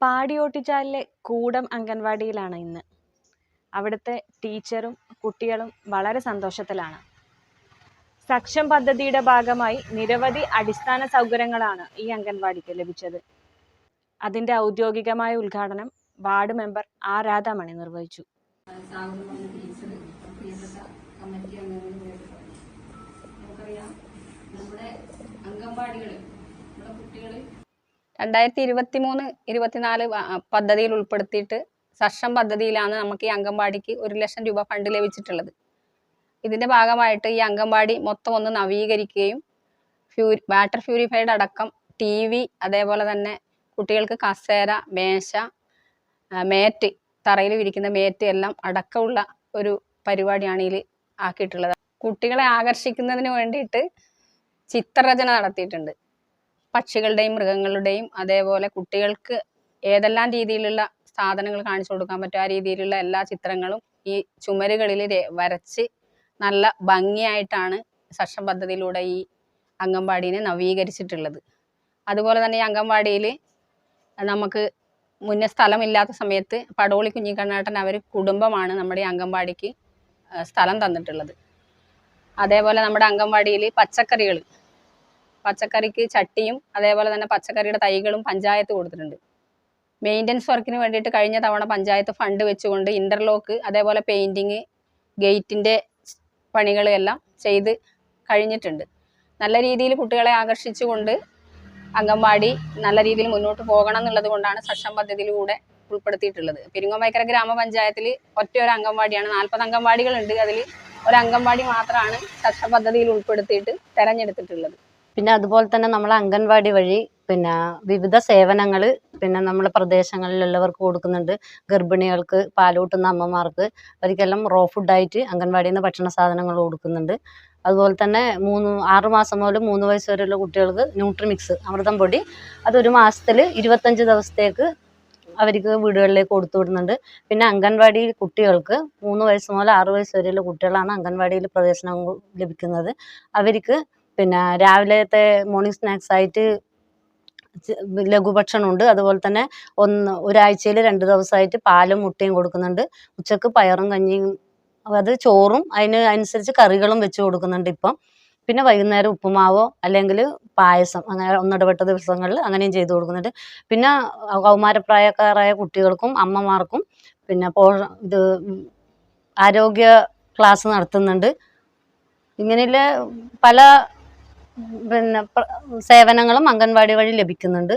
പാടിയോട്ടിച്ചാലിലെ കൂടം അംഗൻവാടിയിലാണ് ഇന്ന്. അവിടുത്തെ ടീച്ചറും കുട്ടികളും വളരെ സന്തോഷത്തിലാണ്. സക്ഷം പദ്ധതിയുടെ ഭാഗമായി നിരവധി അടിസ്ഥാന സൗകര്യങ്ങളാണ് ഈ അംഗൻവാടിക്ക് ലഭിച്ചത്. അതിന്റെ ഔദ്യോഗികമായ ഉദ്ഘാടനം വാർഡ് മെമ്പർ ആർ രാധാമണി നിർവഹിച്ചു. നമ്മുടെ അംഗൻവാടികളിൽ നമ്മുടെ കുട്ടികൾ 2023-24 പദ്ധതിയിൽ ഉൾപ്പെടുത്തിയിട്ട് സക്ഷം പദ്ധതിയിലാണ് നമുക്ക് ഈ അംഗൻവാടിക്ക് 1 ലക്ഷം രൂപ ഫണ്ട് ലഭിച്ചിട്ടുള്ളത്. ഇതിന്റെ ഭാഗമായിട്ട് ഈ അംഗൻവാടി മൊത്തം ഒന്ന് നവീകരിക്കുകയും വാട്ടർ പ്യൂരിഫൈഡ് അടക്കം TV, അതേപോലെ തന്നെ കുട്ടികൾക്ക് കസേര, മേശ, മേറ്റ്, തറയിൽ വിരിക്കുന്ന മേറ്റ് എല്ലാം അടക്കമുള്ള ഒരു പരിപാടിയാണ് ഇതിൽ ആക്കിയിട്ടുള്ളത്. കുട്ടികളെ ആകർഷിക്കുന്നതിന് വേണ്ടിയിട്ട് ചിത്രരചന നടത്തിയിട്ടുണ്ട്. പക്ഷികളുടെയും മൃഗങ്ങളുടെയും അതേപോലെ കുട്ടികൾക്ക് ഏതെല്ലാം രീതിയിലുള്ള സാധനങ്ങൾ കാണിച്ചു കൊടുക്കാൻ പറ്റും ആ രീതിയിലുള്ള എല്ലാ ചിത്രങ്ങളും ഈ ചുമരുകളിൽ വരച്ച് നല്ല ഭംഗിയായിട്ടാണ് സക്ഷം പദ്ധതിയിലൂടെ ഈ അംഗൻവാടിനെ നവീകരിച്ചിട്ടുള്ളത്. അതുപോലെ തന്നെ ഈ അംഗൻവാടിയിൽ നമുക്ക് മുന്നേ സ്ഥലമില്ലാത്ത സമയത്ത് പടോളി കുഞ്ഞിക്കണ്ണേട്ടൻ അവർ കുടുംബമാണ് നമ്മുടെ ഈ അംഗൻവാടിക്ക് സ്ഥലം തന്നിട്ടുള്ളത്. അതേപോലെ നമ്മുടെ അംഗൻവാടിയിൽ പച്ചക്കറിക്ക് ചട്ടിയും അതേപോലെ തന്നെ പച്ചക്കറിയുടെ തൈകളും പഞ്ചായത്ത് കൊടുത്തിട്ടുണ്ട്. മെയിൻ്റനൻസ് വർക്കിന് വേണ്ടിയിട്ട് കഴിഞ്ഞ തവണ പഞ്ചായത്ത് ഫണ്ട് വെച്ചുകൊണ്ട് ഇന്റർലോക്ക്, അതേപോലെ പെയിന്റിങ്, ഗേറ്റിന്റെ പണികളെല്ലാം ചെയ്ത് കഴിഞ്ഞിട്ടുണ്ട്. നല്ല രീതിയിൽ കുട്ടികളെ ആകർഷിച്ചുകൊണ്ട് അംഗൻവാടി നല്ല രീതിയിൽ മുന്നോട്ട് പോകണം എന്നുള്ളത് കൊണ്ടാണ് സക്ഷം പദ്ധതിയിലൂടെ ഉൾപ്പെടുത്തിയിട്ടുള്ളത്. പെരിങ്ങോം ഗ്രാമപഞ്ചായത്തിൽ ഒരു അംഗൻവാടിയാണ്. 40 അംഗൻവാടികളുണ്ട്. അതിൽ ഒരു അംഗൻവാടി മാത്രമാണ് സക്ഷം പദ്ധതിയിൽ ഉൾപ്പെടുത്തിയിട്ട് തെരഞ്ഞെടുത്തിട്ടുള്ളത്. പിന്നെ അതുപോലെ തന്നെ നമ്മൾ അംഗൻവാടി വഴി വിവിധ സേവനങ്ങൾ നമ്മളെ പ്രദേശങ്ങളിലുള്ളവർക്ക് കൊടുക്കുന്നുണ്ട്. ഗർഭിണികൾക്ക്, പാലൂട്ടുന്ന അമ്മമാർക്ക് അവർക്കെല്ലാം റോ ഫുഡായിട്ട് അംഗൻവാടിയിൽ നിന്ന് ഭക്ഷണ സാധനങ്ങൾ കൊടുക്കുന്നുണ്ട്. അതുപോലെ തന്നെ 6 മാസം മുതൽ 3 വയസ്സ് വരെയുള്ള കുട്ടികൾക്ക് ന്യൂട്രിമിക്സ് അമൃതം പൊടി അതൊരു മാസത്തിൽ 25 ദിവസത്തേക്ക് അവർക്ക് വീടുകളിലേക്ക് കൊടുത്തു വിടുന്നുണ്ട്. പിന്നെ അംഗൻവാടി കുട്ടികൾക്ക് 3 വയസ്സ് മുതൽ 6 വയസ്സ് വരെയുള്ള കുട്ടികളാണ് അംഗൻവാടിയിൽ പ്രവേശനം ലഭിക്കുന്നത്. അവർക്ക് രാവിലത്തെ മോർണിംഗ് സ്നാക്സ് ആയിട്ട് ലഘുഭക്ഷണമുണ്ട്. അതുപോലെ തന്നെ ഒരാഴ്ചയിൽ 2 ദിവസമായിട്ട് പാലും മുട്ടയും കൊടുക്കുന്നുണ്ട്. ഉച്ചക്ക് പയറും കഞ്ഞിയും, അത് ചോറും അതിനനുസരിച്ച് കറികളും വെച്ച് കൊടുക്കുന്നുണ്ട് ഇപ്പം. പിന്നെ വൈകുന്നേരം ഉപ്പുമാവോ അല്ലെങ്കിൽ പായസം, അങ്ങനെ ഒന്നിടവിട്ട ദിവസങ്ങളിൽ അങ്ങനെയും ചെയ്തു കൊടുക്കുന്നുണ്ട്. പിന്നെ കൗമാരപ്രായക്കാരായ കുട്ടികൾക്കും അമ്മമാർക്കും ആരോഗ്യ ക്ലാസ് നടത്തുന്നുണ്ട്. ഇങ്ങനെയുള്ള പല സേവനങ്ങളും അംഗൻവാടി വഴി ലഭിക്കുന്നുണ്ട്.